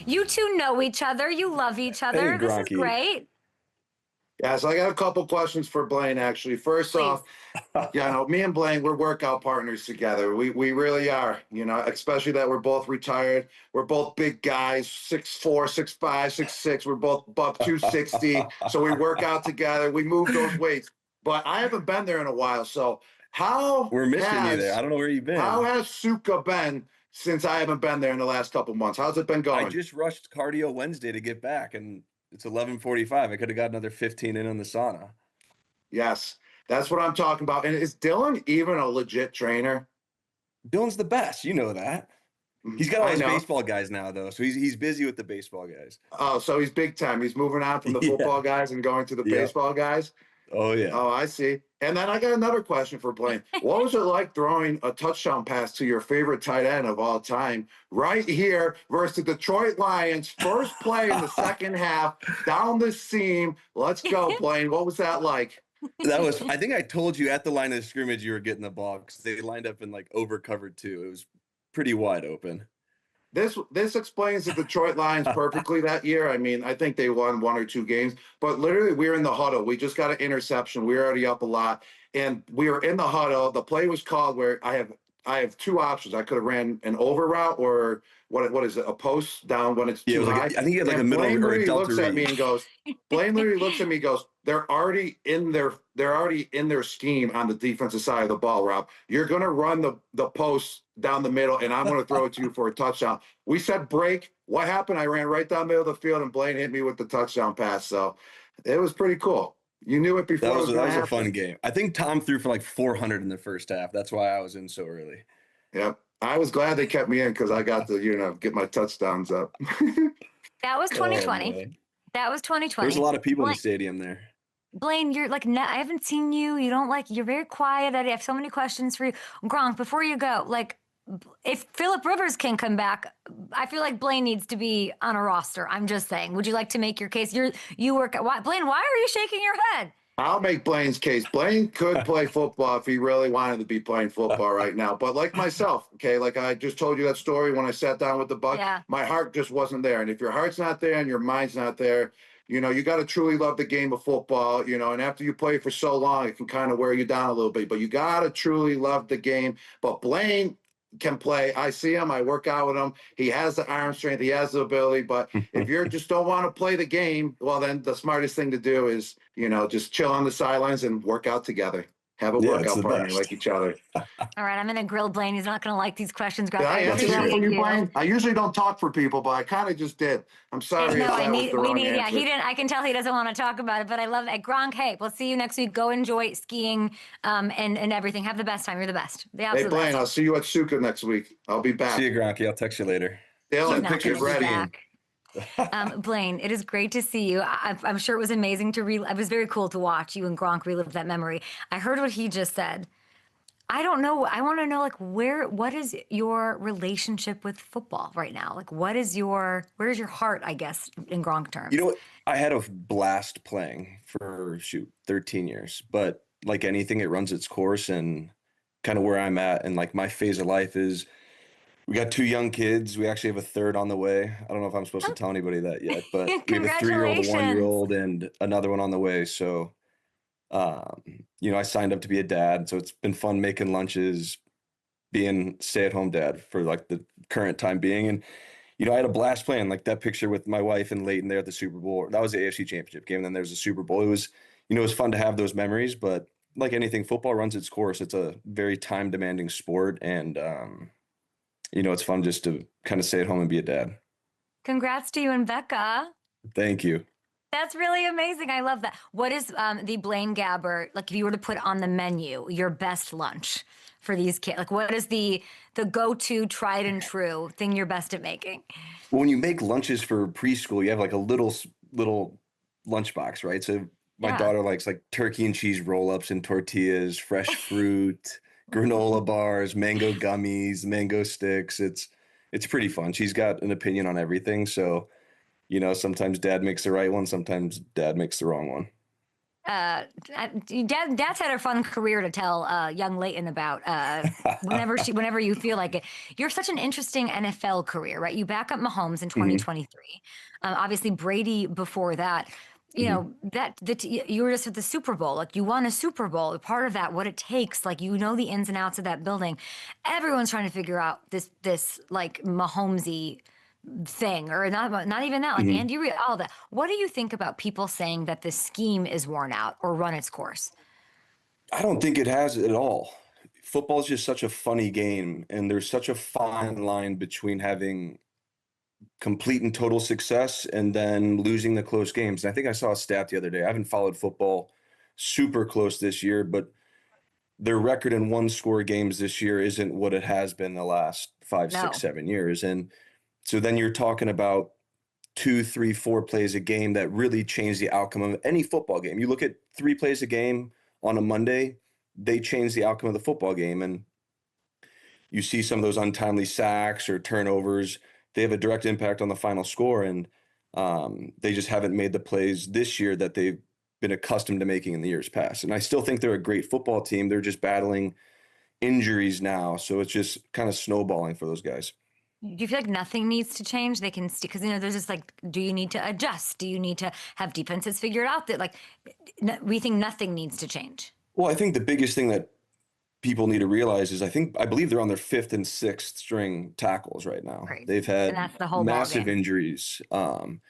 You two know each other. You love each other. Hey, This is Gronky. great. Yeah, so I got a couple questions for Blaine, actually. First Please. off, me and Blaine, we're workout partners together. We really are, especially that we're both retired. We're both big guys, 6'4", 6'5", 6'6". We're both above 260. So we work out together. We move those weights. But I haven't been there in a while. So We're missing you there. I don't know where you've been. how has Suka been since I haven't been there in the last couple months? How's it been going? I just rushed cardio Wednesday to get back, and it's 11:45. I could have got another 15 in on the sauna. Yes, that's what I'm talking about. And is Dylan even a legit trainer? Dylan's the best. You know that. He's got all I his know. baseball guys now, though, so he's busy with the baseball guys. Oh, so he's big time. He's moving on from the Yeah. football guys and going to the Yeah. baseball guys. Oh, yeah. Oh, I see. And then I got another question for Blaine. What was it like throwing a touchdown pass to your favorite tight end of all time right here versus the Detroit Lions? First play in the second half, down the seam. Let's go, Blaine. What was that like? I think I told you at the line of scrimmage you were getting the ball because they lined up in like over cover two. It was pretty wide open. This explains the Detroit Lions perfectly that year. I mean, I think they won 1 or 2 games, but literally we were in the huddle. We just got an interception. We were already up a lot, and we were in the huddle. The play was called where I have 2 options. I could have ran an over route or what is it? A post down when it's too high. I think he had like And a middle Blaine or a literally delta looks at me read. and goes, Blaine literally looks at me and goes, they're already in their scheme on the defensive side of the ball, Rob. You're gonna run the post down the middle, and I'm gonna throw it to you for a touchdown. We said break. What happened? I ran right down the middle of the field, and Blaine hit me with the touchdown pass. So it was pretty cool. You knew it before. That was a happen. fun game. I think Tom threw for like 400 in the first half. That's why I was in so early. Yep. I was glad they kept me in because I got to, get my touchdowns up. That was 2020. man. That was 2020. There's a lot of people in the Blaine- stadium there. Blaine, you're like, I haven't seen you. You don't you're very quiet. I have so many questions for you. Gronk, before you go, if Phillip Rivers can come back, I feel like Blaine needs to be on a roster. I'm just saying. Would you like to make your case? You work at Blaine, why are you shaking your head? I'll make Blaine's case. Blaine could play football if he really wanted to be playing football right now. But like myself, okay, like I just told you that story when I sat down with the Bucs, Yeah. my heart just wasn't there. And if your heart's not there and your mind's not there, you got to truly love the game of football, and after you play for so long, it can kind of wear you down a little bit. But you got to truly love the game. But Blaine can play. I see him. I work out with him. He has the arm strength. He has the ability. But if you just don't want to play the game, well, then the smartest thing to do is, just chill on the sidelines and work out together. Have a Yeah, it's workout the partner best. like each other. All right, I'm going to grill Blaine. He's not going to like these questions. Greg. Did I answer that for appreciate you, Blaine? I usually don't talk for people, but I kind of just did. I'm sorry. No, if that was the wrong yeah, answer. he didn't. I can tell he doesn't want to talk about it, but I love that. Gronk, hey, we'll see you next week. Go enjoy skiing and everything. Have the best time. You're the best. The Hey, absolute Blaine, best. I'll see you at Suka next week. I'll be back. See you, Gronky. I'll text you later. He's Dylan, not pictures gonna be ready. back. Blaine, it is great to see you. I'm sure it was amazing to it was very cool to watch you and Gronk relive that memory. I heard what he just said. I don't know. I want to know, what is your relationship with football right now? where's your heart, I guess, in Gronk terms? You know what? I had a blast playing for 13 years, but like anything, it runs its course, and kind of where I'm at and like my phase of life is we got 2 young kids. We actually have a third on the way. I don't know if I'm supposed to tell anybody that yet, but we have a 3-year-old, a 1-year-old, and another one on the way. So, I signed up to be a dad. So it's been fun making lunches, being stay-at-home dad for like the current time being. And, I had a blast playing, like that picture with my wife and Leighton there at the Super Bowl. That was the AFC Championship game. And then there's the Super Bowl. It was, it was fun to have those memories, but like anything, football runs its course. It's a very time demanding sport. And, it's fun just to kind of stay at home and be a dad. Congrats to you and Becca. Thank you. That's really amazing. I love that. What is the Blaine Gabbert, if you were to put on the menu, your best lunch for these kids? What is the go-to tried and true thing you're best at making? Well, when you make lunches for preschool, you have like a little lunchbox, right? So my daughter likes like turkey and cheese roll-ups and tortillas, fresh fruit, granola bars, mango gummies, mango sticks. It's pretty fun. She's got an opinion on everything. So, sometimes dad makes the right one. Sometimes dad makes the wrong one. Dad's had a fun career to tell young Leighton about whenever you feel like it. You're such an interesting NFL career, right? You back up Mahomes in Hmm. 2023. Obviously Brady before that. You Hmm. know that you were just at the Super Bowl, like you won a Super Bowl. Part of that, what it takes, like you know the ins and outs of that building. Everyone's trying to figure out this like Mahomesy thing, or not even that, like Hmm. Andy Reid, all that. What do you think about people saying that the scheme is worn out or run its course? I don't think it has at all. Football is just such a funny game, and there's such a fine line between having complete and total success and then losing the close games. And I think I saw a stat the other day. I haven't followed football super close this year, but their record in one score games this year isn't what it has been the last 5, 6, No. 7 years. And so then you're talking about 2, 3, 4 plays a game that really change the outcome of any football game. You look at 3 plays a game on a Monday, they change the outcome of the football game. And you see some of those untimely sacks or turnovers, they have a direct impact on the final score. And they just haven't made the plays this year that they've been accustomed to making in the years past. And I still think they're a great football team. They're just battling injuries now. So it's just kind of snowballing for those guys. Do you feel like nothing needs to change? They can, because you know, there's just like, do you need to adjust? Do you need to have defenses figured out that like, we think nothing needs to change? Well, I think the biggest thing that people need to realize is I believe they're on their fifth and sixth string tackles right now. Right. They've And had that's the whole ball massive game. injuries. And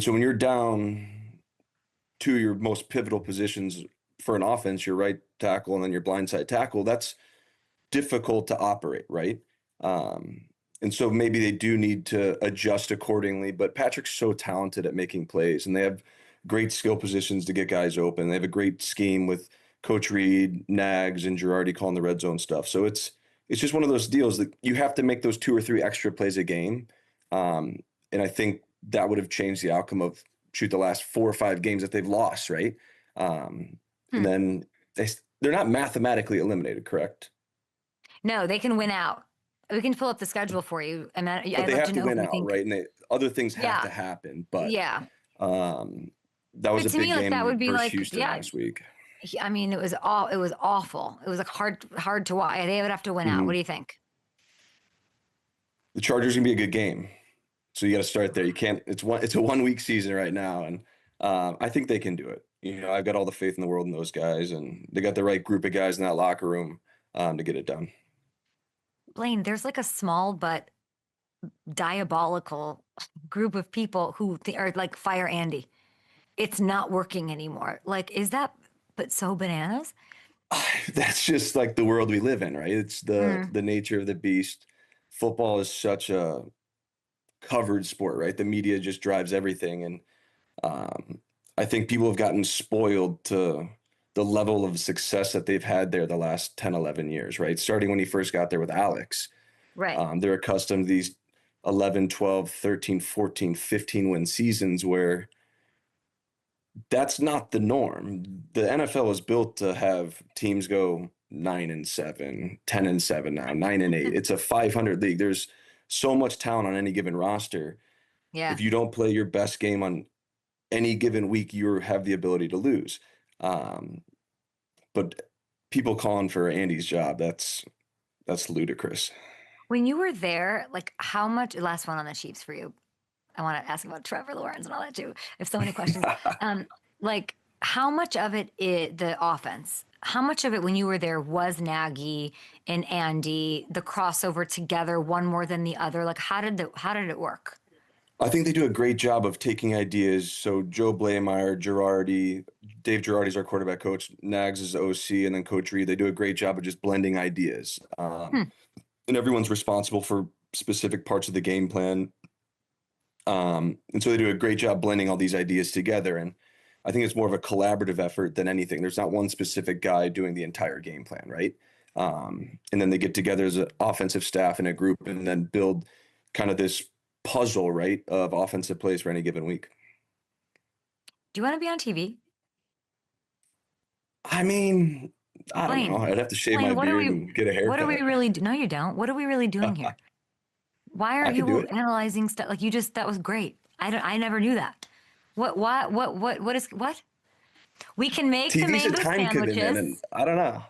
so when you're down to your most pivotal positions for an offense, your right tackle and then your blindside tackle, that's difficult to operate, right? And so maybe they do need to adjust accordingly, but Patrick's so talented at making plays and they have great skill positions to get guys open. They have a great scheme with Coach Reid, Nags, and Girardi calling the red zone stuff. So it's just one of those deals that you have to make those 2 or 3 extra plays a game. And I think that would have changed the outcome of the last 4 or 5 games that they've lost, right? And then they're not mathematically eliminated, correct? No, they can win out. We can pull up the schedule for you. And But I'd they love have to to know if win you out, think, right? And other things have yeah, to happen. But yeah. that was But a to big me, like that game would be versus like, Houston yeah. last week. I mean, it was awful. It was like hard to watch. They would have to win out. What Mhm. do you think? The Chargers gonna be a good game, so you got to start there. You can't. It's a 1 week season right now, and I think they can do it. You know, I've got all the faith in the world in those guys, and they got the right group of guys in that locker room to get it done. Blaine, there's like a small but diabolical group of people who are like fire Andy. It's not working anymore. Like, is that but so bananas? That's just like the world we live in, right? It's the Mm, the nature of the beast. Football is such a covered sport, right? The media just drives everything, and um, I think people have gotten spoiled to the level of success that they've had there the last 10, 11 years, right? Starting when he first got there with Alex. right. They're accustomed to these 11, 12, 13, 14, 15 win seasons where that's not the norm. The NFL is built to have teams go 9-7, 10-7 now, 9-8. It's a 500 league. There's so much talent on any given roster. Yeah. If you don't play your best game on any given week, you have the ability to lose. But people calling for Andy's job, that's ludicrous. When you were there, like how much, last one on the Chiefs for you. I want to ask about Trevor Lawrence and all that too. I have so many questions. Like how much of it is the offense? How much of it when you were there was Nagy and Andy, the crossover together, one more than the other? Like how did it work? I think they do a great job of taking ideas. So Joe Blameyer, Girardi, Dave Girardi's our quarterback coach, Nags is OC, and then Coach Reid. They do a great job of just blending ideas. Hmm. And everyone's responsible for specific parts of the game plan. And so they do a great job blending all these ideas together. And I think it's more of a collaborative effort than anything. There's not one specific guy doing the entire game plan, right? And then they get together as an offensive staff in a group and then build kind of this puzzle, right, of offensive plays for any given week. Do you want to be on TV? I mean, I don't know. Blaine, I'd have to shave my Blaine, beard and get a what are we haircut. really do? No, you don't. What are we really doing here? Why I aren't could do you it. analyzing stuff? Like that was great. I never knew that. What is what? We can make the TV's a mango time commitment, and sandwiches, I don't know.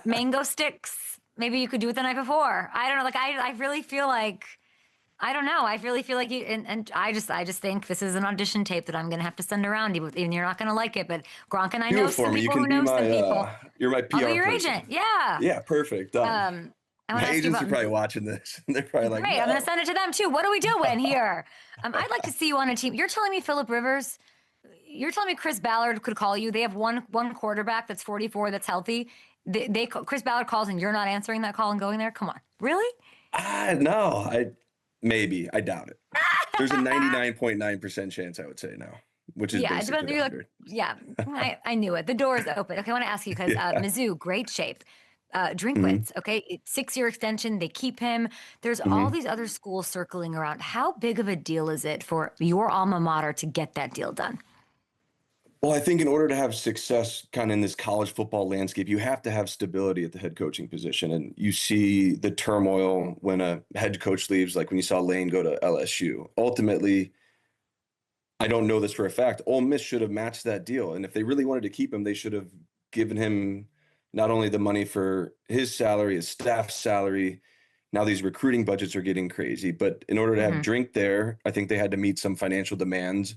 mango sticks. Maybe you could do it the night before. I don't know. Like I really feel like I don't know. I really feel like you and I just think this is an audition tape that I'm gonna have to send around you, and you're not gonna like it. But Gronk and I Do know it for some me. You people can who be know some people. my you're my I'll PR be your person. agent. Yeah. Yeah, perfect. Done. I want My to ask you agents about. are probably watching this. They're probably like, Great. I'm no. going to send it to them too. What are we doing here? I'd like to see you on a team. You're telling me Phillip Rivers. You're telling me Chris Ballard could call you. They have one quarterback that's 44 that's healthy. Chris Ballard calls and you're not answering that call and going there. Come on, really? No, I doubt it. There's a 99.9% chance I would say no, which is basically you're like, 100. yeah. I knew it. The door is open. Okay, I want to ask you because Mizzou, great shape. Mhm. Drinkwitz, okay, 6-year extension. They keep him. There's all Mhm. these other schools circling around. How big of a deal is it for your alma mater to get that deal done? Well, I think in order to have success kind of in this college football landscape, you have to have stability at the head coaching position. And you see the turmoil when a head coach leaves, like when you saw Lane go to LSU. Ultimately, I don't know this for a fact. Ole Miss should have matched that deal. And if they really wanted to keep him, they should have given him not only the money for his salary, his staff's salary. Now these recruiting budgets are getting crazy. But in order to have Drink there, I think they had to meet some financial demands,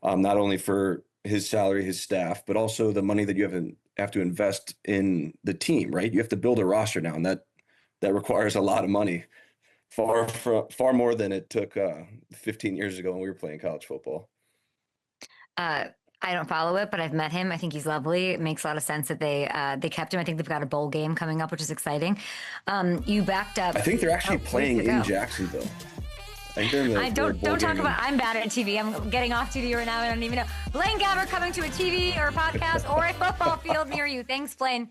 not only for his salary, his staff, but also the money that you have to invest in the team, right? You have to build a roster now, and that requires a lot of money, far more than it took 15 years ago when we were playing college football. I don't follow it, but I've met him. I think he's lovely. It makes a lot of sense that they kept him. I think they've got a bowl game coming up, which is exciting. You backed up. I think they're actually playing in Jacksonville. I think they're in the don't talk about. I'm bad at TV. I'm getting off duty right now. I don't even know. Blaine Gabbert coming to a TV or a podcast or a football field near you. Thanks, Blaine.